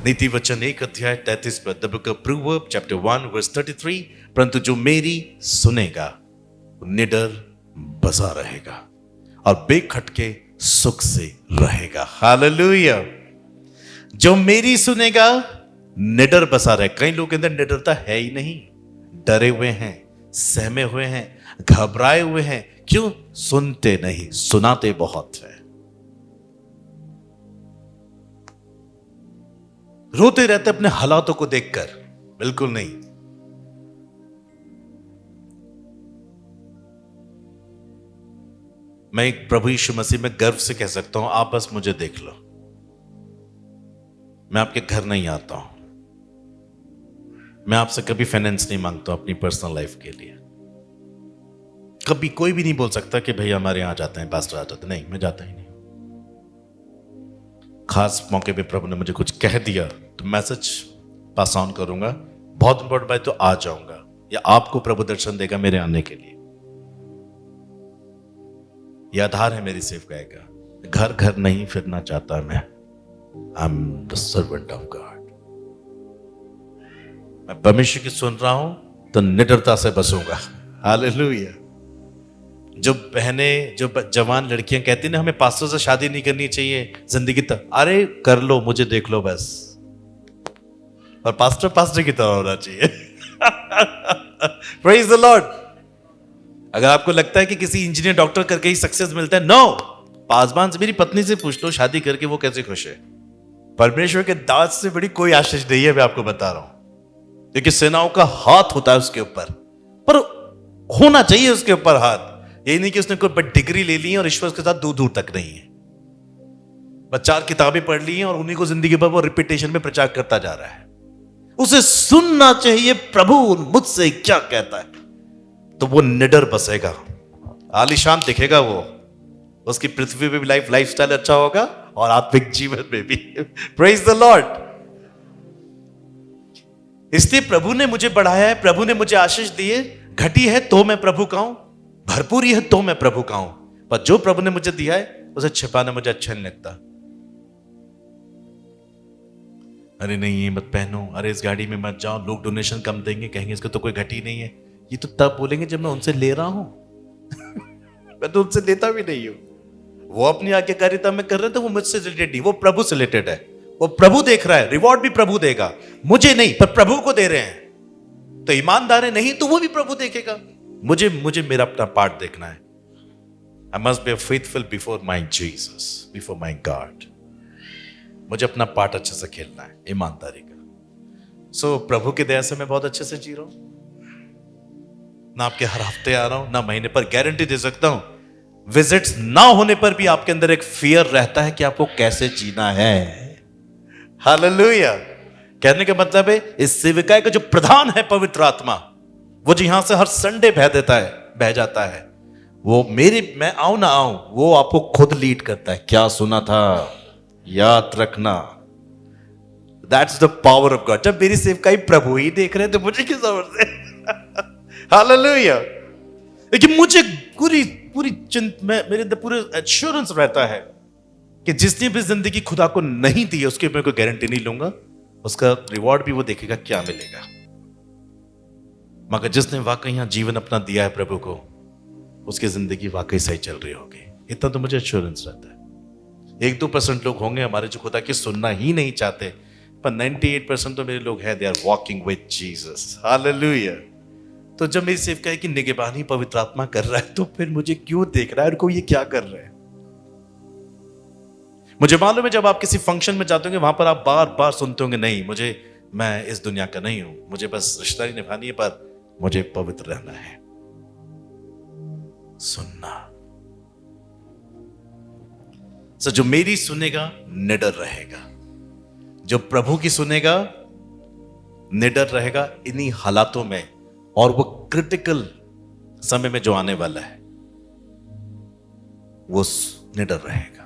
नीति वचन 1 अध्याय 33 पर the book of proverb chapter 1 verse 33, परंतु जो मेरी सुनेगा निडर बसा रहेगा और बेखटके सुख से रहेगा। हालेलुया। जो मेरी सुनेगा निडर बसा रहे। कई लोग के अंदर निडरता है ही नहीं, डरे हुए हैं, सहमे हुए हैं, घबराए हुए हैं। क्यों? सुनते नहीं, सुनाते बहुत है। रोते रहते अपने हालातों को देखकर, बिल्कुल नहीं। मैं एक प्रभु यीशु मसीह में गर्व से कह सकता हूं, आप बस मुझे देख लो। मैं आपके घर नहीं आता हूं, मैं आपसे कभी फाइनेंस नहीं मांगता हूं अपनी पर्सनल लाइफ के लिए। कभी कोई भी नहीं बोल सकता कि भैया हमारे यहां जाते हैं, पास्टर आ जाते। नहीं, मैं जाता ही नहीं। खास मौके पे प्रभु ने मुझे कुछ कह दिया तो मैसेज पास ऑन करूंगा, बहुत इंपॉर्टेंट बात तो आ जाऊंगा, या आपको प्रभु दर्शन देगा मेरे आने के लिए। यह आधार है मेरी सेवकाई का। घर घर नहीं फिरना चाहता मैं। I am the servant of God. मैं परमेश्वर की सुन रहा हूं तो निडरता से बसूंगा। हालेलुया। जो बहनें, जो जवान लड़कियां कहती ना हमें पास्टर से शादी नहीं करनी चाहिए, जिंदगी तक, अरे कर लो, मुझे देख लो बस। और पास्टर पास्टर की तरह होना चाहिए। Praise the Lord. अगर आपको लगता है कि किसी इंजीनियर डॉक्टर करके ही सक्सेस मिलता है, नो। पासवान से, मेरी पत्नी से पूछ लो, शादी करके वो कैसे खुश है। परमेश्वर के दास से बड़ी कोई आशीष नहीं है, मैं आपको बता रहा हूं। क्योंकि सेनाओं का हाथ होता है उसके ऊपर, पर होना चाहिए उसके ऊपर हाथ। यही नहीं कि उसने कोई डिग्री ले ली है और ईश्वर के साथ दूर दूर तक नहीं है। बस 4 किताबें पढ़ ली हैं और उन्हीं को जिंदगी भर वो रिपीटेशन में प्रचार करता जा रहा है। उसे सुनना चाहिए प्रभु मुझसे क्या कहता है, तो वो निडर बसेगा, आलीशान दिखेगा वो। उसकी पृथ्वी पे भी लाइफस्टाइल अच्छा होगा और आत्मिक जीवन में भी। Praise the Lord. इसलिए प्रभु ने मुझे बढ़ाया है, प्रभु ने मुझे आशीष दी है। घटी है तो मैं प्रभु का हूं, भरपूरी है तो मैं प्रभु का हूं। पर जो प्रभु ने मुझे दिया है उसे छिपाना मुझे अच्छा नहीं लगता। अरे नहीं ये मत पहनो, अरे इस गाड़ी में मत जाओ, लोग डोनेशन कम देंगे, कहेंगे इसको तो कोई घटी नहीं है। ये तो तब बोलेंगे जब मैं उनसे ले रहा हूं। मैं तो उनसे लेता भी नहीं हूं। वो अपनी आज्ञाकारिता में कर रहे थे, वो मुझसे रिलेटेड नहीं, वो प्रभु से रिलेटेड है। वो प्रभु देख रहा है, रिवॉर्ड भी प्रभु देगा, मुझे नहीं, पर प्रभु को दे रहे हैं। तो ईमानदार है नहीं तो वो भी प्रभु देखेगा। मुझे मेरा अपना पार्ट देखना है। I must be faithful before my Jesus, before my God. मुझे अपना पार्ट अच्छे से खेलना है, ईमानदारी का। सो प्रभु की दया से मैं बहुत अच्छे से जी रहा हूं। ना आपके हर हफ्ते आ रहा हूं, ना महीने पर। गारंटी दे सकता हूं, विजिट्स ना होने पर भी आपके अंदर एक फियर रहता है कि आपको कैसे जीना है। हालेलुया। कहने का मतलब है, इस सेविकाई का जो प्रधान है पवित्र आत्मा, वो जो यहां से हर संडे बह जाता है, वो मैं आऊं ना आऊं, वो आपको खुद लीड करता है। क्या सुना था याद रखना। That's the power of God. जब मेरी सेवकाई प्रभु ही देख रहे हैं तो मुझे किस जरूरत है। हालेलुया। लेकिन मुझे पूरी मेरे अंदर पूरे एश्योरेंस रहता है कि जिसने भी जिंदगी खुदा को नहीं दी है उसकी मैं कोई गारंटी नहीं लूंगा, उसका रिवॉर्ड भी वो देखेगा क्या मिलेगा। मगर जिसने वाकई यहां जीवन अपना दिया है प्रभु को, उसकी जिंदगी वाकई सही चल रही होगी, इतना तो मुझे एश्योरेंस रहता है। 1-2% लोग होंगे हमारे जो खुदा की सुनना ही नहीं चाहते, पर 98% तो मेरे लोग हैं, they are walking with Jesus. Hallelujah. तो जब मेरी सेवकाई की निगहबानी पवित्र आत्मा कर रहा है, तो फिर मुझे क्यों देख रहा है और कोई ये क्या कर रहे हैं। मुझे मालूम है जब आप किसी फंक्शन में जाते होंगे, वहां पर आप बार बार सुनते होंगे, नहीं मैं इस दुनिया का नहीं हूं, मुझे बस रिश्तेदारी निभानी है, पर मुझे पवित्र रहना है। सुनना। जो मेरी सुनेगा निडर रहेगा, जो प्रभु की सुनेगा निडर रहेगा इन्हीं हालातों में, और वो क्रिटिकल समय में जो आने वाला है वो निडर रहेगा,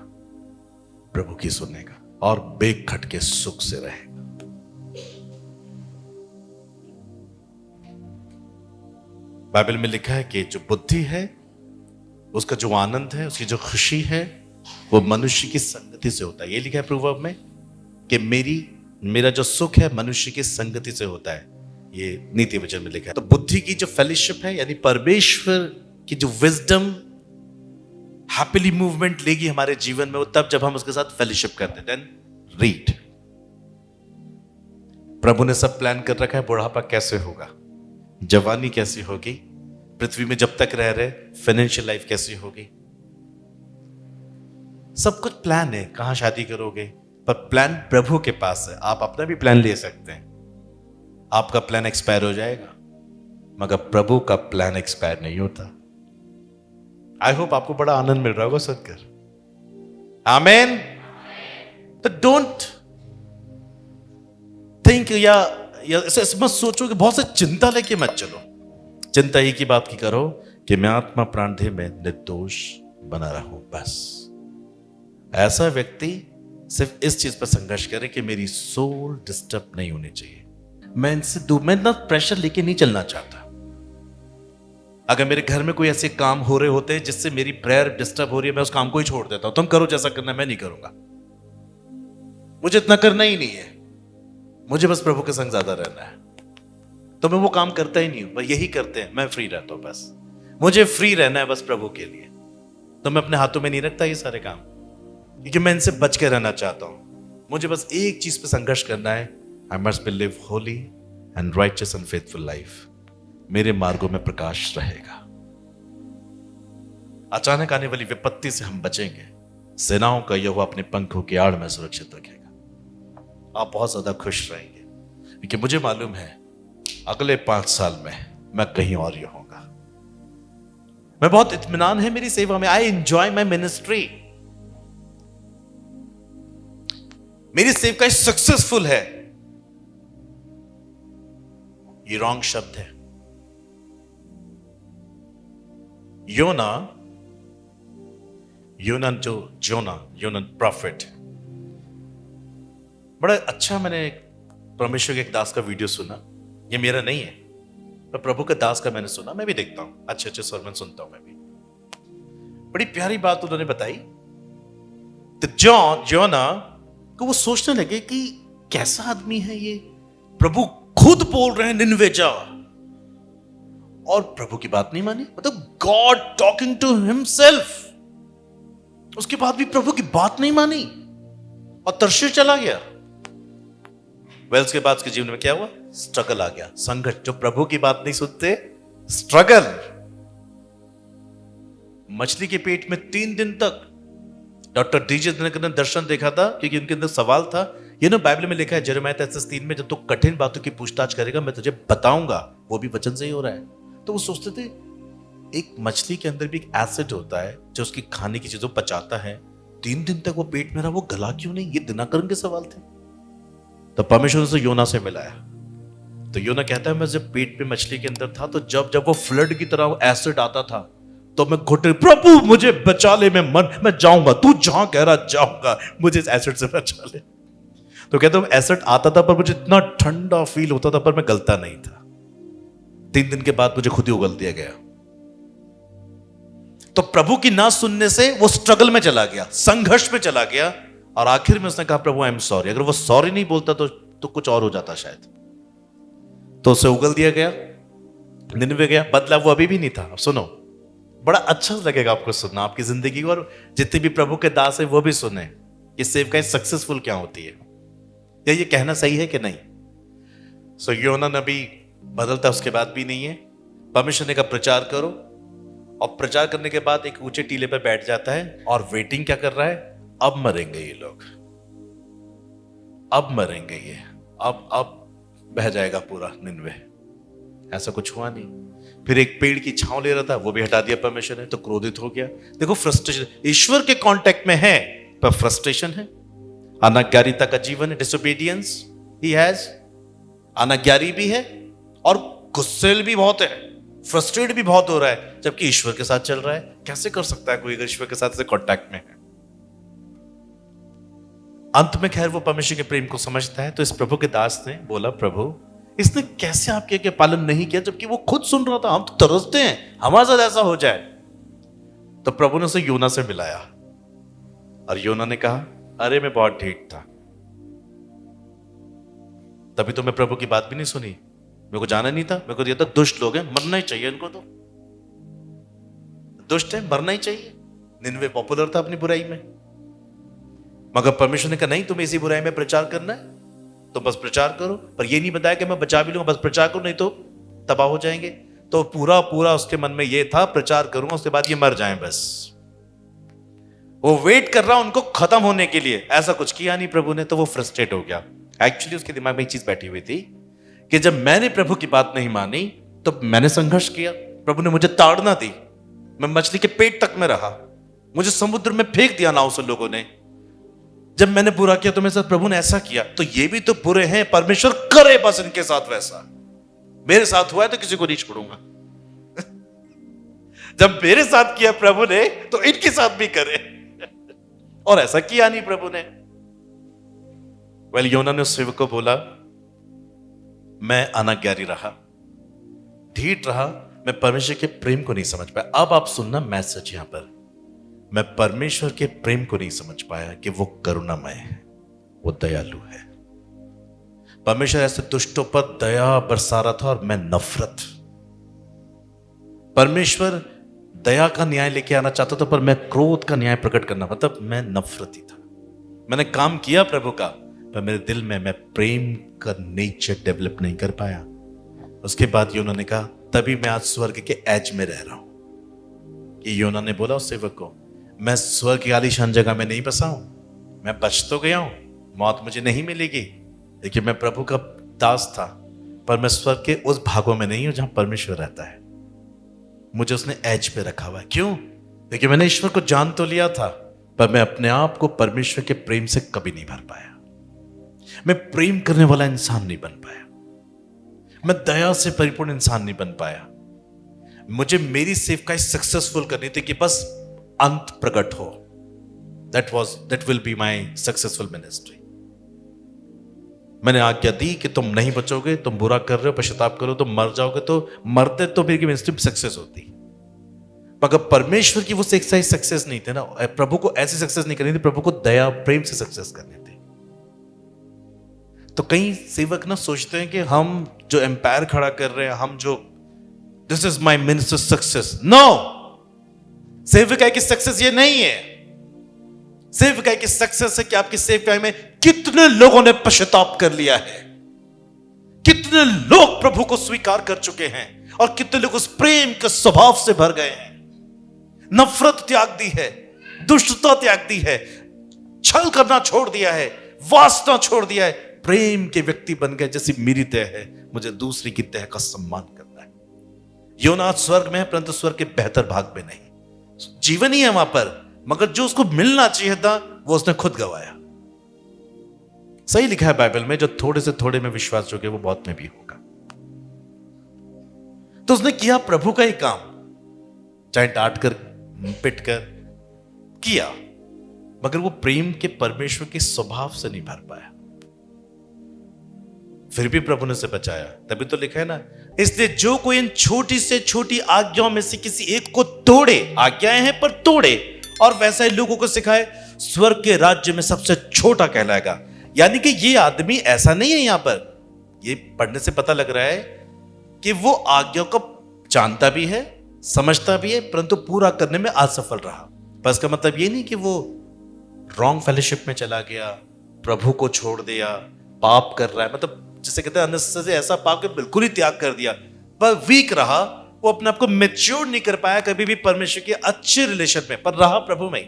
प्रभु की सुनेगा और बेखटके सुख से रहेगा। बाइबल में लिखा है कि जो बुद्धि है, उसका जो आनंद है, उसकी जो खुशी है, वो मनुष्य की संगति से होता है। ये लिखा है प्रोवर्ब में कि मेरी मेरा जो सुख है मनुष्य की संगति से होता है, ये नीति वचन में लिखा है। तो बुद्धि की जो फेलोशिप है, यानी परमेश्वर की जो विजडम हैप्पीली मूवमेंट लेगी हमारे जीवन में, वो तब जब हम उसके साथ फेलोशिप करते हैं। Then read. प्रभु ने सब प्लान कर रखा है। बुढ़ापा कैसे होगा, जवानी कैसी होगी, पृथ्वी में जब तक रह रहे फाइनेंशियल लाइफ कैसी होगी, सब कुछ प्लान है। कहां शादी करोगे, पर प्लान प्रभु के पास है। आप अपना भी प्लान ले सकते हैं, आपका प्लान एक्सपायर हो जाएगा, मगर प्रभु का प्लान एक्सपायर नहीं होता। आई होप आपको बड़ा आनंद मिल रहा होगा सुनकर। आमेन। तो डोंट थिंक या ऐसे मत सोचो कि बहुत से चिंता लेके मत चलो। चिंता ही की बात की करो कि मैं आत्मा प्राण देह में निर्दोष बना रहूं, बस। ऐसा व्यक्ति सिर्फ इस चीज पर संघर्ष करे कि मेरी सोल डिस्टर्ब नहीं होनी चाहिए। मैं इतना प्रेशर लेके नहीं चलना चाहता। अगर मेरे घर में कोई ऐसे काम हो रहे होते हैं जिससे मेरी प्रेयर डिस्टर्ब हो रही है, मैं उस काम को ही छोड़ देता हूं। तुम करो जैसा करना, मैं नहीं करूंगा, मुझे इतना करना ही नहीं है, मुझे बस प्रभु के संग ज्यादा रहना है। तो मैं वो काम करता ही नहीं हूं, यही करते हैं, मैं फ्री रहता हूं, बस मुझे फ्री रहना है बस प्रभु के लिए। तो मैं अपने हाथों में नहीं रखता ये सारे काम, क्योंकि मैं इनसे बच के रहना चाहता हूं। मुझे बस एक चीज पे संघर्ष करना है, I must be live Holi and righteous and faithful life. मेरे मार्गों में प्रकाश रहेगा। अचानक आने वाली विपत्ति से हम बचेंगे। सेनाओं का यहोवा अपने पंखों की आड़ में सुरक्षित रखेगा। आप बहुत ज्यादा खुश रहेंगे, क्योंकि मुझे मालूम है अगले 5 साल में मैं कहीं और ही होऊंगा। मैं बहुत इत्मीनान है मेरी सेवा में। I enjoy my ministry. मेरी सेवकाई सक्सेसफुल है। ये रॉन्ग शब्द है। योना प्रॉफिट, बड़ा अच्छा। मैंने परमेश्वर के एक दास का वीडियो सुना। ये मेरा नहीं है, पर प्रभु के दास का मैंने सुना। मैं भी देखता हूं, अच्छे अच्छे सरमन सुनता हूं मैं भी। बड़ी प्यारी बात उन्होंने बताई। तो योना को वो सोचने लगे कि कैसा आदमी है ये, प्रभु खुद बोल रहे हैं निनवे जा, और प्रभु की बात नहीं मानी। मतलब गॉड टॉकिंग टू हिमसेल्फ, उसके बाद भी प्रभु की बात नहीं मानी और तर्शीश चला गया। वेल्स के बाद उसके जीवन में क्या हुआ? स्ट्रगल आ गया, संघर्ष। जो प्रभु की बात नहीं सुनते, स्ट्रगल। मछली के पेट में 3 दिन तक डॉक्टर डीजे ने दर्शन देखा था, क्योंकि उनके अंदर सवाल था। ये ना बाइबल में लिखा है यिर्मयाह 33:3 में, जब तू कठिन बातों की पूछताछ करेगा मैं तुझे बताऊंगा। वो भी वचन से ही हो रहा है। तो वो सोचते थे एक मछली के अंदर भी एक एसिड होता है जो उसकी खाने की चीजों पचाता है। 3 दिन तक वो पेट में रहा, वो गला क्यों नहीं? ये दिनाकरण के सवाल थे। तो परमेश्वर से योना से मिलाया। तो योना कहता है मैं जब पेट पे मछली के अंदर था, तो जब जब वो फ्लड की तरह एसिड आता था, तो मैं घुटने, प्रभु मुझे बचा ले, मैं जाऊंगा, तू जहां कह रहा जाऊंगा, मुझे इस एसिड से बचा ले। तो कहता हूं एसिड आता था, पर मुझे इतना ठंडा फील होता था, पर मैं गलता नहीं था। 3 दिन के बाद मुझे खुद ही उगल दिया गया। तो प्रभु की ना सुनने से वो स्ट्रगल में चला गया, संघर्ष में चला गया, और आखिर में उसने कहा प्रभु आई एम सॉरी। अगर वो सॉरी नहीं बोलता तो कुछ और हो जाता शायद। तो उसे उगल दिया गया, निनवे गया। बदला वो अभी भी नहीं था। अब सुनो, बड़ा अच्छा लगेगा आपको सुनना, आपकी जिंदगी को। और जितने भी प्रभु के दास है वो भी सुने कि सेवकाई सक्सेसफुल क्या होती है, या ये कहना सही है कि नहीं। सो योना नबी बदलता उसके बाद भी नहीं है। परमेश्वर ने कहा प्रचार करो, और प्रचार करने के बाद एक ऊंचे टीले पर बैठ जाता है और वेटिंग क्या कर रहा है? अब मरेंगे ये लोग, अब मरेंगे ये, अब बह जाएगा पूरा निनवे। ऐसा कुछ हुआ नहीं। फिर एक पेड़ की छांव ले रहा था, वो भी हटा दिया परमेश्वर ने, तो क्रोधित हो गया। देखो फ्रस्ट्रेशन, ईश्वर के कांटेक्ट में है पर फ्रस्ट्रेशन है, अनाज्ञाकारिता का जीवन है, डिसोबीडियंस ही हैज। अनाज्ञारी भी है और गुस्सेल भी बहुत है, फ्रस्ट्रेट भी बहुत हो रहा है, जबकि ईश्वर के साथ चल रहा है। कैसे कर सकता है कोई अगर ईश्वर के साथ से कांटेक्ट में है? अंत में खैर वो परमेश्वर के प्रेम को समझता है। तो इस प्रभु के दास ने बोला प्रभु इसने कैसे आपके के पालन नहीं किया, जबकि वो खुद सुन रहा था। हम तो तरसते हैं हमारे साथ ऐसा हो जाए। तो प्रभु ने उसे योना से मिलाया, और योना ने कहा अरे मैं बहुत ढीठ था, तभी तो मैं प्रभु की बात भी नहीं सुनी, मेरे को जाना नहीं था। मेरे को ये तो दुष्ट लोग हैं, मरना ही चाहिए इनको, तो दुष्ट है, मरना ही चाहिए। निनवे पॉपुलर था अपनी बुराई में, मगर परमेश्वर ने कहा नहीं, तुम्हें इसी बुराई में प्रचार करना है तो बस प्रचार करो, पर ये नहीं बताया कि मैं बचा भी लूंगा, बस प्रचार करो नहीं तो तबाह हो जाएंगे। तो पूरा पूरा उसके मन में ये था, प्रचार करूंगा, उसके बाद ये मर जाएं बस। वो वेट कर रहा उनको खत्म होने के लिए, ऐसा कुछ किया नहीं प्रभु ने, तो वो फ्रस्ट्रेट हो गया। एक्चुअली उसके दिमाग में एक चीज बैठी हुई थी कि जब मैंने प्रभु की बात नहीं मानी तो मैंने संघर्ष किया, प्रभु ने मुझे ताड़ना दी, मैं मछली के पेट तक में रहा, मुझे समुद्र में फेंक दिया नाव से लोगों ने। जब मैंने बुरा किया तो मेरे साथ प्रभु ने ऐसा किया, तो ये भी तो बुरे हैं, परमेश्वर करे बस इनके साथ वैसा। मेरे साथ हुआ है तो किसी को नहीं छोड़ूंगा। जब मेरे साथ किया प्रभु ने तो इनके साथ भी करे। और ऐसा किया नहीं प्रभु ने। योना ने उस सेवक को बोला, मैं अनाज्ञाकारी रहा, ढीठ रहा, मैं परमेश्वर के प्रेम को नहीं समझ पाया। अब आप सुनना मैसेज यहां पर, मैं परमेश्वर के प्रेम को नहीं समझ पाया कि वो करुणामय है, वो दयालु है। परमेश्वर ऐसे दुष्टों पर दया बरसा रहा था और मैं नफरत। परमेश्वर दया का न्याय लेके आना चाहता था, पर मैं क्रोध का न्याय प्रकट करना, मतलब मैं नफरती था। मैंने काम किया प्रभु का, पर मेरे दिल में मैं प्रेम का नेचर डेवलप नहीं कर पाया। उसके बाद योना ने कहा, तभी मैं आज स्वर्ग के एज में रह रहा हूं। कि योना ने बोला उस सेवक को, मैं स्वर्ग की आलीशान जगह में नहीं बसा हूं, मैं बच तो गया हूं, मौत मुझे नहीं मिलेगी, लेकिन मैं प्रभु का दास था, पर मैं स्वर्ग के उस भागों में नहीं हूं जहां परमेश्वर रहता है। मुझे उसने एज पे रखा हुआ है। क्यों? क्योंकि मैंने ईश्वर को जान तो लिया था, पर मैं अपने आप को परमेश्वर के प्रेम से कभी नहीं भर पाया। मैं प्रेम करने वाला इंसान नहीं बन पाया, मैं दया से परिपूर्ण इंसान नहीं बन पाया। मुझे मेरी सेवकाई सक्सेसफुल करनी थी कि बस अंत प्रकट हो, that will be my successful ministry। मैंने आज्ञा दी कि तुम नहीं बचोगे, तुम बुरा कर रहे हो, पश्चाताप करो तो मर जाओगे, तो मरते तो मेरी मिनिस्ट्री सक्सेस होती। मगर परमेश्वर की वो सक्सेस नहीं थे ना, प्रभु को ऐसी सक्सेस नहीं करनी थी, प्रभु को दया प्रेम से सक्सेस करनी थी। तो कई सेवक ना सोचते हैं कि हम जो एम्पायर खड़ा कर रहे हैं, हम जो this is my minister success. No, सेवकाई की सक्सेस ये नहीं है। सेवकाई की सक्सेस है कि आपकी सेवकाई में कितने लोगों ने पश्चाताप कर लिया है, कितने लोग प्रभु को स्वीकार कर चुके हैं, और कितने लोग उस प्रेम के स्वभाव से भर गए हैं, नफरत त्याग दी है, दुष्टता त्याग दी है, छल करना छोड़ दिया है, वासना छोड़ दिया है, प्रेम के व्यक्ति बन गए। जैसी मेरी तय है, मुझे दूसरी की तय का सम्मान करना है। योना स्वर्ग में है, परंतु स्वर्ग के बेहतर भाग में नहीं। जीवन ही है वहां पर, मगर जो उसको मिलना चाहिए था वो उसने खुद गवाया। सही लिखा है बाइबल में, जो थोड़े से थोड़े में विश्वास जोगे वो बहुत में भी होगा। तो उसने किया प्रभु का ही काम, चाहे डांट कर पिट कर किया, मगर वो प्रेम के परमेश्वर के स्वभाव से नहीं भर पाया। फिर भी प्रभु ने उसे बचाया। तभी तो लिखा है ना, इसलिए जो कोई इन छोटी से छोटी आज्ञाओं में से किसी एक को तोड़े, आज्ञाएं हैं पर तोड़े, और वैसा ही लोगों को सिखाए, स्वर्ग के राज्य में सबसे छोटा कहलाएगा। यानी कि ये आदमी ऐसा नहीं है, यहां पर ये पढ़ने से पता लग रहा है कि वो आज्ञा को जानता भी है, समझता भी है, परंतु पूरा करने में असफल रहा। पर इसका मतलब ये नहीं कि वो रॉन्ग फेलोशिप में चला गया, प्रभु को छोड़ दिया, पाप कर रहा है, मतलब जैसे कहते हैं अननेसेसरी से ऐसा पाप के बिल्कुल ही त्याग कर दिया, पर वीक रहा, वो अपने आप को मैच्योर नहीं कर पाया कभी भी परमेश्वर के अच्छे रिलेशन में, पर रहा प्रभु में।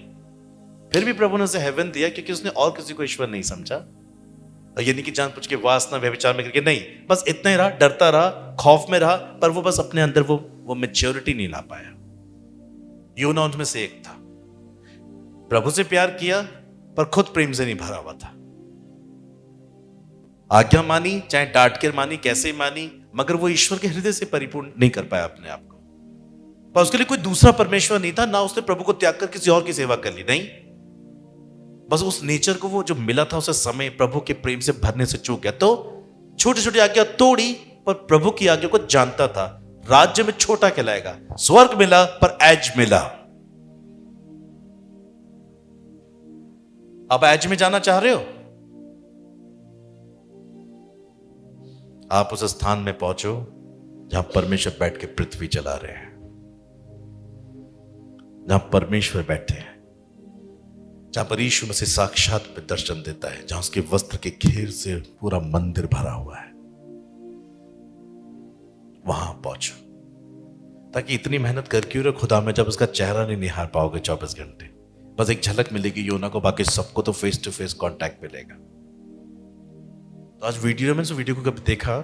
फिर भी प्रभु ने उसे हेवन दिया, क्योंकि उसने और किसी को ईश्वर नहीं समझा। और ये नहीं कि जानबूझ के वासना व्यभिचार में करके, नहीं, बस इतना ही रहा, डरता रहा, खौफ में रहा, पर वो बस अपने अंदर वो मैच्योरिटी नहीं ला पाया। योना उनमें से एक था, प्रभु से प्यार किया पर खुद प्रेम से नहीं भरा हुआ था। आज्ञा मानी, चाहे डांट कर मानी, कैसे मानी, मगर वो ईश्वर के हृदय से परिपूर्ण नहीं कर पाया अपने आप को। पर उसके लिए कोई दूसरा परमेश्वर नहीं था, ना उसने प्रभु को त्याग कर किसी और की सेवा कर ली, नहीं, बस उस नेचर को वो जो मिला था उसे समय प्रभु के प्रेम से भरने से चूक गया। तो छोटी छोटी आज्ञा तोड़ी, पर प्रभु की आज्ञा को जानता था। राज्य में छोटा कहलाएगा, स्वर्ग मिला पर एज मिला। अब एज में जाना चाह रहे हो? आप उस स्थान में पहुंचो जहां परमेश्वर बैठ के पृथ्वी चला रहे हैं, जहां परमेश्वर बैठे हैं, जहां पर यीशु मसीह साक्षात में दर्शन देता है, जहां उसके वस्त्र के घेर से पूरा मंदिर भरा हुआ है, वहां पहुंचो। ताकि इतनी मेहनत कर क्यों रहे खुदा में, जब उसका चेहरा नहीं निहार पाओगे 24 घंटे। बस एक झलक मिलेगी योना को, बाकी सबको तो फेस टू फेस कांटेक्ट मिलेगा। तो आज वीडियो में, वीडियो को कभी देखा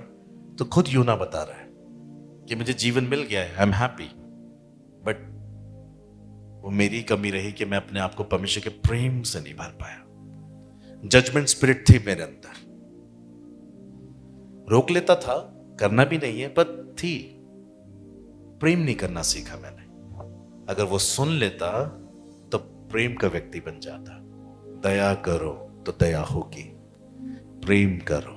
तो खुद योना बता रहा है कि मुझे जीवन मिल गया है, आई एम हैप्पी, बट वो मेरी कमी रही कि मैं अपने आप को परमेश्वर के प्रेम से नहीं भर पाया। जजमेंट स्पिरिट थी मेरे अंदर, रोक लेता था, करना भी नहीं है, पर थी। प्रेम नहीं करना सीखा मैंने। अगर वो सुन लेता तो प्रेम का व्यक्ति बन जाता। दया करो तो दया होगी, प्रेम करो।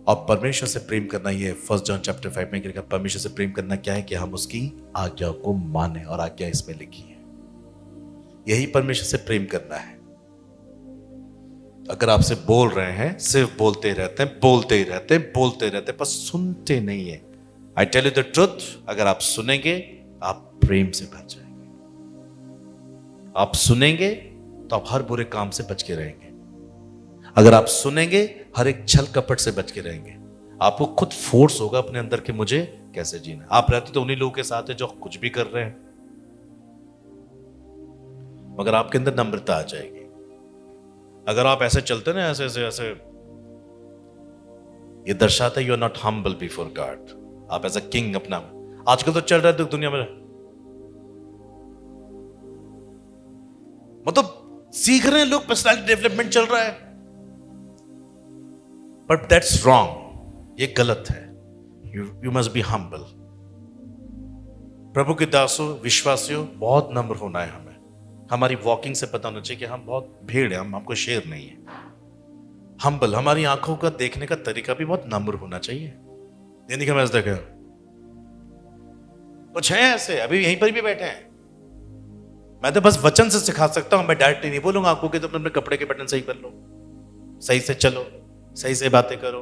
और परमेश्वर से प्रेम करना, ये 1 जॉन चैप्टर 5 में लिखा, परमेश्वर से प्रेम करना क्या है कि हम उसकी आज्ञा को माने, और आज्ञा इसमें लिखी है। यही परमेश्वर से प्रेम करना है। अगर आपसे बोल रहे हैं, सिर्फ बोलते रहते हैं, बोलते ही रहते हैं, बोलते रहते हैं, पर सुनते नहीं है। I tell you the truth, अगर आप सुनेंगे आप प्रेम से भर जाएंगे। आप सुनेंगे तो आप हर बुरे काम से बच के रहेंगे। अगर आप सुनेंगे हर एक छल कपट से बच के रहेंगे। आपको खुद फोर्स होगा अपने अंदर के मुझे कैसे जीना। आप रहते तो उन्हीं लोगों के साथ है जो कुछ भी कर रहे हैं, मगर आपके अंदर नम्रता आ जाएगी। अगर आप ऐसे चलते ना, ऐसे ऐसे ऐसे, ये दर्शाता है you are not humble before God. आप एज अ किंग अपना, आजकल तो चल रहा है दुनिया में, मतलब सीख रहे हैं लोग, पर्सनालिटी डेवलपमेंट चल रहा है, बट दैट्स रॉन्ग, ये गलत है। You must be humble. प्रभु के दासों, विश्वासियों, बहुत नम्र होना है हमें। हमारी वॉकिंग से पता होना चाहिए कि हम बहुत भीड़ है, हमको शेर नहीं है। हम्बल, हमारी आंखों का देखने का तरीका भी बहुत नम्र होना चाहिए। यानी कि मैं देखे कुछ है ऐसे अभी यहीं पर भी बैठे हैं, मैं तो बस वचन से सिखा सकता हूं, मैं डायरेक्टली नहीं बोलूंगा आपको कि तुम अपने कपड़े के बटन सही कर लो, सही से चलो, सही से बातें करो।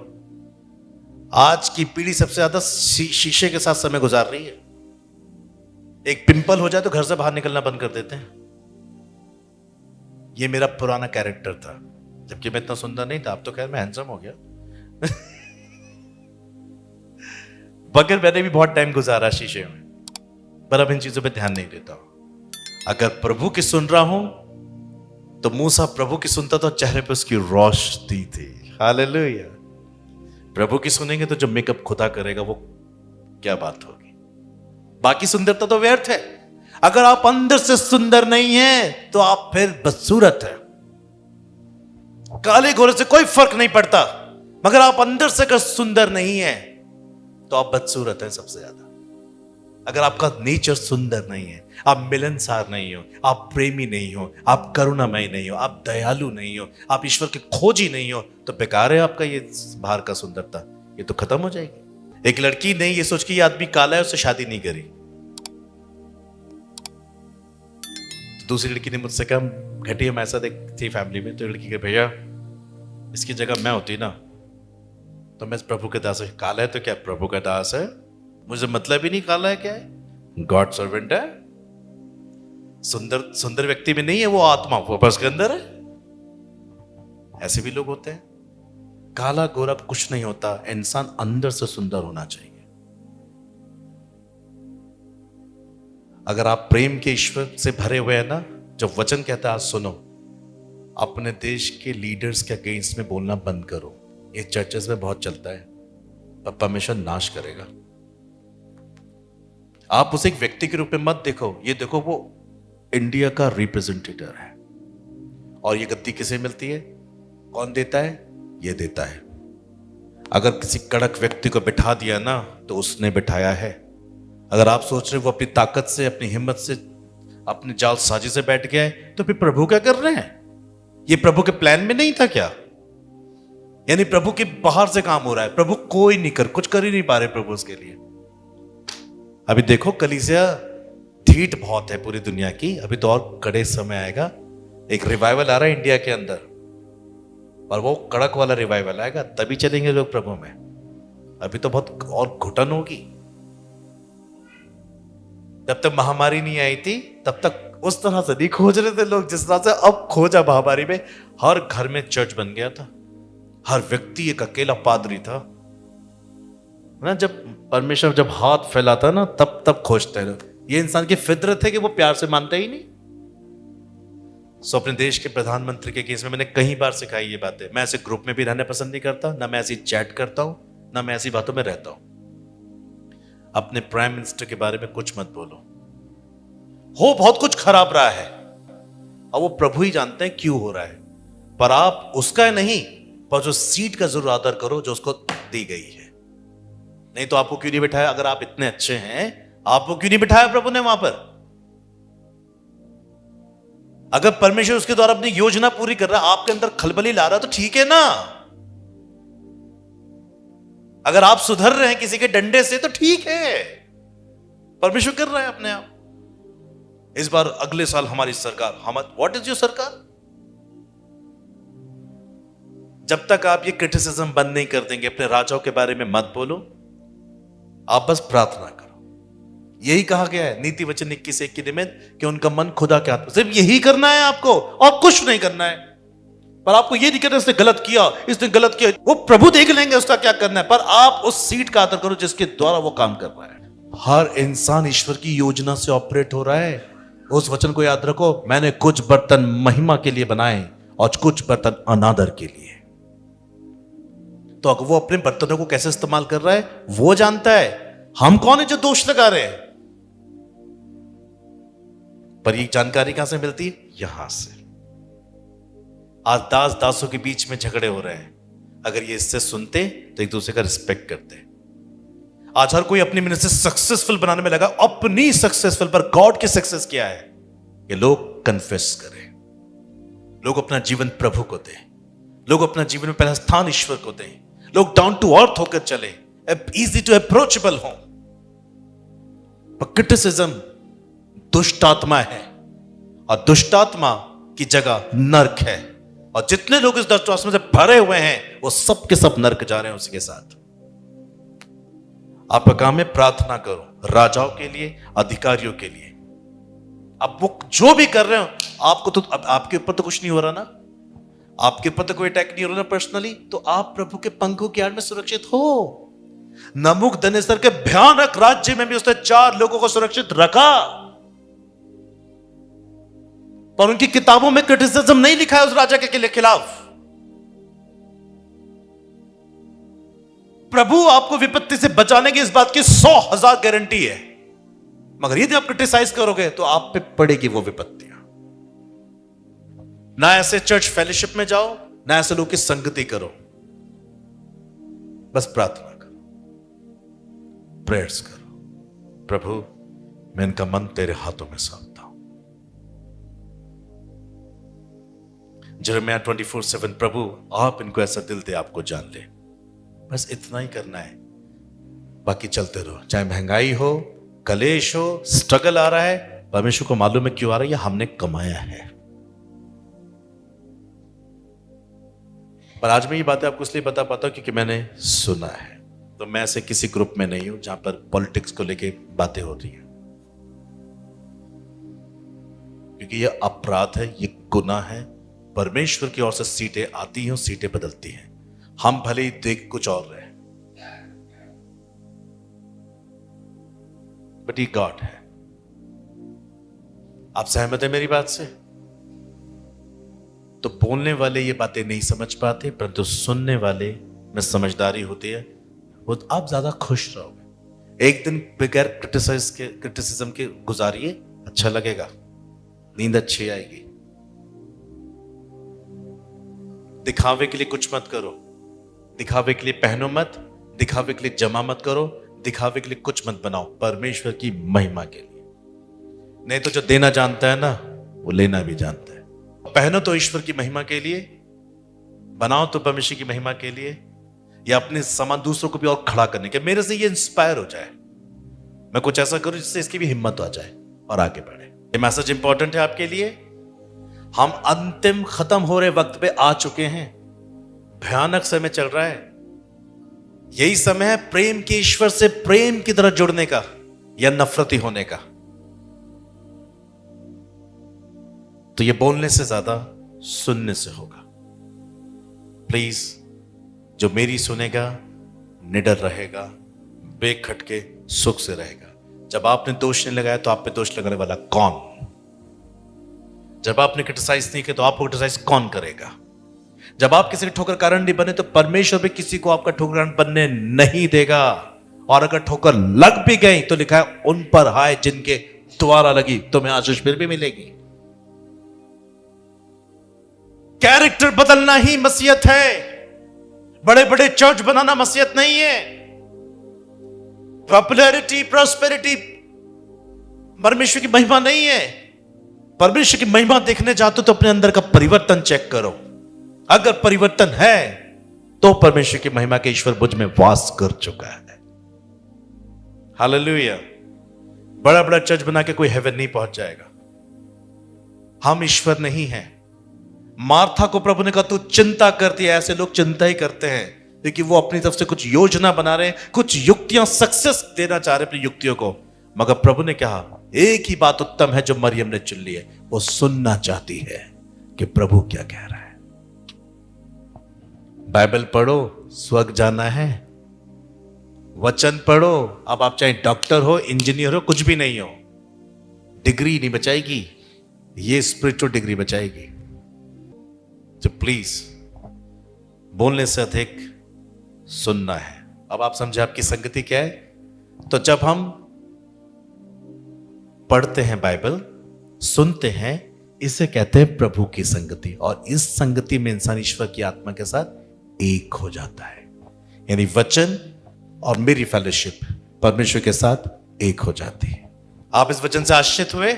आज की पीढ़ी सबसे ज्यादा शीशे के साथ समय गुजार रही है। एक पिंपल हो जाए तो घर से बाहर निकलना बंद कर देते हैं। ये मेरा पुराना कैरेक्टर था, जबकि मैं इतना सुंदर नहीं था। अब तो खैर मैं हैंडसम हो गया मगर मैंने भी बहुत टाइम गुजारा शीशे में, पर अब इन चीजों पे ध्यान नहीं देता हूं। अगर प्रभु की सुन रहा हूं तो मूसा प्रभु की सुनता तो चेहरे पे उसकी रोशनी थी। हालेलुया। प्रभु की सुनेंगे तो जो मेकअप खुदा करेगा वो क्या बात होगी। बाकी सुंदरता तो व्यर्थ है। अगर आप अंदर से सुंदर नहीं हैं तो आप फिर बदसूरत है। काले गोरे से कोई फर्क नहीं पड़ता, मगर आप अंदर से अगर सुंदर नहीं है तो आप बदसूरत है सबसे ज्यादा। अगर आपका नेचर सुंदर नहीं है, आप मिलनसार नहीं हो, आप प्रेमी नहीं हो, आप करुणामय नहीं हो, आप दयालु नहीं हो, आप ईश्वर के खोजी नहीं हो, तो बेकार है आपका ये बाहर का सुंदरता, ये तो खत्म हो जाएगी। एक लड़की ने ये सोच के ये आदमी काला है, उससे शादी नहीं करी। तो दूसरी लड़की ने मुझसे कहा, घटिया मैं ऐसा थी फैमिली में, तो लड़की के भैया इसकी जगह मैं होती ना तो मैं प्रभु के दास है। काला है तो क्या प्रभु का दास है, मुझे मतलब ही नहीं काला है क्या है, गॉड सर्वेंट है। सुंदर सुंदर व्यक्ति में नहीं है वो आत्मा, वो बस के अंदर है। ऐसे भी लोग होते हैं। काला गोरा कुछ नहीं होता, इंसान अंदर से सुंदर होना चाहिए। अगर आप प्रेम के ईश्वर से भरे हुए हैं ना, जब वचन कहता है आज सुनो, अपने देश के लीडर्स के अगेंस्ट में बोलना बंद करो। ये चर्चेस में बहुत चलता है, पर परमेश्वर नाश करेगा। आप उसे एक व्यक्ति के रूप में मत देखो, ये देखो वो इंडिया का रिप्रेजेंटेटिव है। और ये गद्दी किसे मिलती है, कौन देता है, ये देता है। अगर किसी कड़क व्यक्ति को बिठा दिया ना तो उसने बिठाया है। अगर आप सोच रहे हो वो अपनी ताकत से, अपनी हिम्मत से, अपनी जाल साजी से बैठ गया है, तो फिर प्रभु क्या कर रहे हैं? ये प्रभु के प्लान में नहीं था क्या? यानी प्रभु के बाहर से काम हो रहा है, प्रभु कोई नहीं कुछ कर ही नहीं पा रहे प्रभु उसके लिए। अभी देखो कलीसिया ढीठ बहुत है पूरी दुनिया की, अभी तो और कड़े समय आएगा। एक रिवाइवल आ रहा है इंडिया के अंदर, और वो कड़क वाला रिवाइवल आएगा, तभी चलेंगे लोग प्रभु में। अभी तो बहुत और घुटन होगी। जब तक महामारी नहीं आई थी तब तक उस तरह से नहीं खोज रहे थे लोग जिस तरह से अब खोजा महामारी में। हर घर में चर्च बन गया था, हर व्यक्ति एक अकेला पादरी था ना। जब परमेश्वर जब हाथ फैलाता ना तब खोजते हैं। ये इंसान की फितरत है कि वो प्यार से मानता ही नहीं। सो अपने देश के प्रधानमंत्री के केस में मैंने कई बार सिखाई ये बातें। मैं ऐसे ग्रुप में भी रहना पसंद नहीं करता, ना मैं ऐसी चैट करता हूं, ना मैं ऐसी बातों में रहता हूं। अपने प्राइम मिनिस्टर के बारे में कुछ मत बोलो। हो बहुत कुछ खराब रहा है और वो प्रभु ही जानते हैं क्यों हो रहा है, पर आप उसका नहीं, पर जो सीट का जरूर आदर करो जो उसको दी गई है। नहीं तो आपको क्यों नहीं बिठाया? अगर आप इतने अच्छे हैं आपको क्यों नहीं बिठाया प्रभु ने वहां पर? अगर परमेश्वर उसके द्वारा अपनी योजना पूरी कर रहा है, आपके अंदर खलबली ला रहा है, तो ठीक है ना। अगर आप सुधर रहे हैं किसी के डंडे से तो ठीक है, परमेश्वर कर रहा है अपने आप। इस बार अगले साल हमारी सरकार, व्हाट इज योर सरकार? जब तक आप ये क्रिटिसिज्म बंद नहीं कर देंगे, अपने राजाओं के बारे में मत बोलो, आप बस प्रार्थना करो। यही कहा गया है नीति वचन 21:21 में कि उनका मन खुदा के हाथ में। सिर्फ यही करना है आपको और कुछ नहीं करना है। पर आपको ये नहीं करना इसने गलत किया, इसने गलत किया, वो प्रभु देख लेंगे उसका क्या करना है। पर आप उस सीट का आदर करो जिसके द्वारा वो काम कर रहा है। हर इंसान ईश्वर की योजना से ऑपरेट हो रहा है। उस वचन को याद रखो, मैंने कुछ बर्तन महिमा के लिए बनाए और कुछ बर्तन अनादर के लिए। तो अगर वो अपने बर्तनों को कैसे इस्तेमाल कर रहा है वो जानता है। हम कौन है जो दोष लगा रहे हैं? पर ये जानकारी कहां से मिलती है? यहां से। आज दास दासों के बीच में झगड़े हो रहे हैं। अगर ये इससे सुनते तो एक दूसरे का रिस्पेक्ट करते। आज हर कोई अपनी मिनिस्ट्री सक्सेसफुल बनाने में लगा। अपनी सक्सेसफुल, पर गॉड की सक्सेस क्या है? कि लोग कन्फेस करें, लोग अपना जीवन प्रभु को दें, लोग अपना जीवन में पहला स्थान ईश्वर को दें, लोग डाउन टू अर्थ होकर चले, इजी टू अप्रोचेबल हो। पर क्रिटिसिज्म दुष्ट आत्मा है और दुष्ट आत्मा की जगह नरक है। और जितने लोग इस दुष्ट आत्मा से भरे हुए हैं वो सब के सब नरक जा रहे हैं उसके साथ। आपका काम है प्रार्थना करो, राजाओं के लिए, अधिकारियों के लिए। अब वो जो भी कर रहे हो, आपको तो आपके ऊपर तो कुछ नहीं हो रहा ना, आपके ऊपर तो कोई अटैक नहीं हो रहा ना पर्सनली, तो आप प्रभु के पंखों की आड़ में सुरक्षित हो। नबूकदनेस्सर के भयानक राज्य में भी उसने 4 लोगों को सुरक्षित रखा, पर उनकी किताबों में क्रिटिसिज्म नहीं लिखा है उस राजा के खिलाफ। प्रभु आपको विपत्ति से बचाने की इस बात की 100,000 गारंटी है, मगर यदि आप क्रिटिसाइज करोगे तो आप पे पड़ेगी वो विपत्तियां। ना ऐसे चर्च फेलोशिप में जाओ, ना ऐसे लोग की संगति करो, बस प्रार्थना करो, प्रेयर्स करो। प्रभु मैं इनका मन तेरे हाथों में सौंपता हूं। यिर्मयाह 24:7, प्रभु आप इनको ऐसा दिल दे आपको जान ले। बस इतना ही करना है, बाकी चलते रहो। चाहे महंगाई हो, कलेश हो, स्ट्रगल आ रहा है, परमेश्वर को मालूम है क्यों आ रहा है, यह हमने कमाया है। पर आज मैं ये बातें आपको इसलिए बता पाता हूं क्योंकि मैंने सुना है। तो मैं ऐसे किसी ग्रुप में नहीं हूं जहां पर पॉलिटिक्स को लेके बातें हो रही हैं, क्योंकि यह अपराध है, यह गुनाह है। परमेश्वर की ओर से सीटें आती हैं, सीटें बदलती हैं। हम भले ही देख कुछ और रहे, बट ये गॉड है। आप सहमत हैं मेरी बात से? तो बोलने वाले ये बातें नहीं समझ पाते, परंतु सुनने वाले में समझदारी होती है, वो आप ज्यादा खुश रहोगे। एक दिन बगैर क्रिटिसिज्म के गुजारिए, अच्छा लगेगा, नींद अच्छी आएगी। दिखावे के लिए कुछ मत करो, दिखावे के लिए पहनो मत, दिखावे के लिए जमा मत करो, दिखावे के लिए कुछ मत बनाओ, परमेश्वर की महिमा के लिए। नहीं तो जो देना जानता है ना वो लेना भी जानता है। पहनो तो ईश्वर की महिमा के लिए, बनाओ तो परमेश्वर की महिमा के लिए, या अपने समान दूसरों को भी और खड़ा करने के, मेरे से ये इंस्पायर हो जाए, मैं कुछ ऐसा करूं जिससे इसकी भी हिम्मत आ जाए और आगे बढ़े। ये मैसेज इंपॉर्टेंट है आपके लिए। हम अंतिम खत्म हो रहे वक्त पे आ चुके हैं, भयानक समय चल रहा है। यही समय है प्रेम के ईश्वर से प्रेम की तरह जुड़ने का या नफरती होने का। तो ये बोलने से ज्यादा सुनने से होगा। प्लीज, जो मेरी सुनेगा निडर रहेगा, बेखटके सुख से रहेगा। जब आपने दोष नहीं लगाया तो आप पे दोष लगाने वाला कौन? जब आपने क्रिटिसाइज नहीं किया तो आपको क्रिटिसाइज कौन करेगा? जब आप किसी के ठोकर कारण नहीं बने तो परमेश्वर भी किसी को आपका ठोकर कारण बनने नहीं देगा। और अगर ठोकर लग भी गई तो लिखा है उन पर हाय जिनके द्वारा लगी, तुम्हें आशीष फिर भी मिलेगी। कैरेक्टर बदलना ही मसीहत है। बड़े बड़े चर्च बनाना मसीहत नहीं है। पॉपुलैरिटी, प्रॉस्पेरिटी परमेश्वर की महिमा नहीं है। परमेश्वर की महिमा देखने जाते हो तो अपने अंदर का परिवर्तन चेक करो। अगर परिवर्तन है तो परमेश्वर की महिमा के ईश्वर मुझ में वास कर चुका है। हालेलुया। बड़ा बड़ा चर्च बना के कोई हेवन नहीं पहुंच जाएगा। हम ईश्वर नहीं हैं। मार्था को प्रभु ने कहा तू चिंता करती है। ऐसे लोग चिंता ही करते हैं क्योंकि वो अपनी तरफ से कुछ योजना बना रहे हैं, कुछ युक्तियां सक्सेस देना चाह रहे हैं अपनी युक्तियों को। मगर प्रभु ने कहा एक ही बात उत्तम है जो मरियम ने चुन ली है, वो सुनना चाहती है कि प्रभु क्या कह रहा है। बाइबल पढ़ो, स्वर्ग जाना है। वचन पढ़ो। अब आप चाहे डॉक्टर हो, इंजीनियर हो, कुछ भी नहीं हो, डिग्री नहीं बचाएगी, ये स्पिरिचुअल डिग्री बचाएगी। तो प्लीज, बोलने से अधिक सुनना है। अब आप समझे आपकी संगति क्या है? तो जब हम पढ़ते हैं बाइबल, सुनते हैं, इसे कहते हैं प्रभु की संगति। और इस संगति में इंसान ईश्वर की आत्मा के साथ एक हो जाता है। यानी वचन और मेरी फेलोशिप परमेश्वर के साथ एक हो जाती है। आप इस वचन से आश्रित हुए?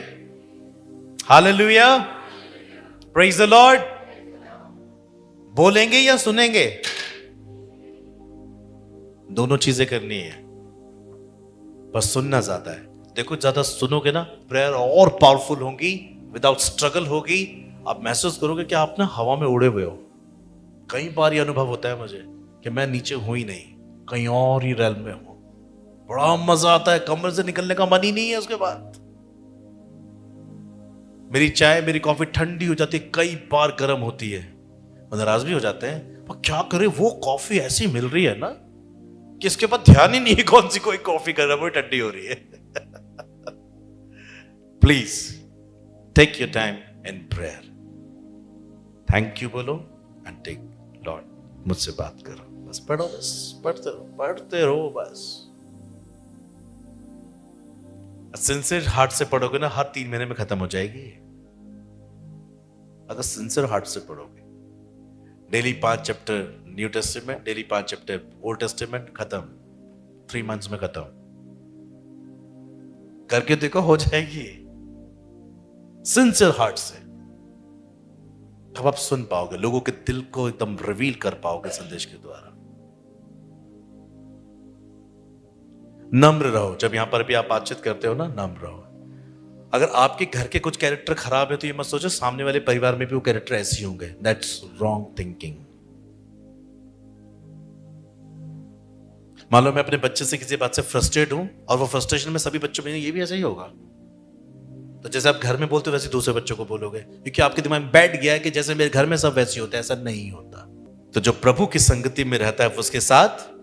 Hallelujah, praise the Lord. बोलेंगे या सुनेंगे? दोनों चीजें करनी है, पर सुनना ज्यादा है। देखो, ज्यादा सुनोगे ना, प्रेयर और पावरफुल होगी, विदाउट स्ट्रगल होगी। आप महसूस करोगे कि आप ना हवा में उड़े हुए हो। कई बार ये अनुभव होता है मुझे कि मैं नीचे हूं ही नहीं, कहीं और ही रेल में हूं। बड़ा मजा आता है, कमरे से निकलने का मन ही नहीं है। उसके बाद मेरी चाय, मेरी कॉफी ठंडी हो जाती है, कई बार गर्म होती है। नाराज भी हो जाते हैं, पर क्या करें, वो कॉफी ऐसी मिल रही है ना कि इसके बाद ध्यान ही नहीं है कौन सी कोई कॉफी गर्म हो ठंडी हो रही है। Please take your time in prayer. Thank you बोलो एंड टेक लॉर्ड मुझसे बात करो। बस पढ़ो, बस पढ़ते रहो बस। सिंसियर हार्ट से पढ़ोगे ना, हर 3 महीने में खत्म हो जाएगी। अगर सिंसियर हार्ट से पढ़ोगे, daily 5 chapter new testament, daily 5 chapter old testament, खत्म। 3 मंथ्स में खत्म करके देखो, हो जाएगी। सिंसियर हार्ट से तब आप सुन पाओगे, लोगों के दिल को एकदम रिवील कर पाओगे संदेश के द्वारा। नम्र रहो। जब यहां पर भी आप बातचीत करते हो ना, नम्र रहो। अगर आपके घर के कुछ कैरेक्टर खराब है तो ये मत सोचो सामने वाले परिवार में भी वो कैरेक्टर ऐसे ही होंगे। That's wrong thinking. मान लो मैं अपने बच्चे से किसी बात से फ्रस्ट्रेट हूं और वो फ्रस्ट्रेशन में सभी बच्चों में ये भी ऐसा ही होगा। तो जैसे आप घर में बोलते हो वैसे दूसरे बच्चों को बोलोगे, क्योंकि आपके दिमाग में बैठ गया है कि जैसे मेरे घर में सब वैसे होता है। ऐसा नहीं होता। तो जो प्रभु की संगति में रहता है उसके साथ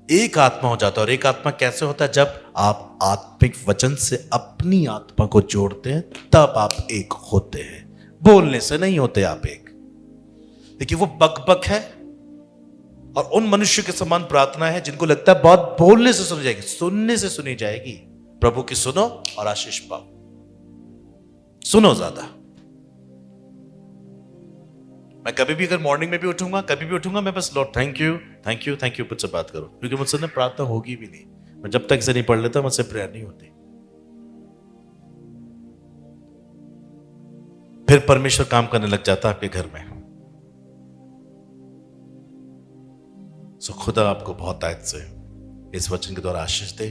एक आत्मा हो जाता है। और एक आत्मा कैसे होता है? जब आप आत्मिक वचन से अपनी आत्मा को जोड़ते हैं, तब आप एक होते हैं। बोलने से नहीं होते आप एक। देखिए, वो बकबक है और उन मनुष्य के समान प्रार्थना है जिनको लगता है बहुत बोलने से सुनी जाएगी, सुनने से सुनी जाएगी। प्रभु की सुनो और आशीष पाओ। सुनो ज्यादा। मैं कभी भी अगर मॉर्निंग में भी उठूंगा, कभी भी उठूंगा, मैं बस Lord thank you thank you thank you मुझसे बात करो, क्योंकि मुझसे ना प्रार्थना होगी भी नहीं। मैं जब तक इसे नहीं पढ़ लेता मुझसे प्रेयर नहीं होती। फिर परमेश्वर काम करने लग जाता है आपके घर में। सो खुदा आपको बहुत आयत से इस वचन के द्वारा आशीष दे।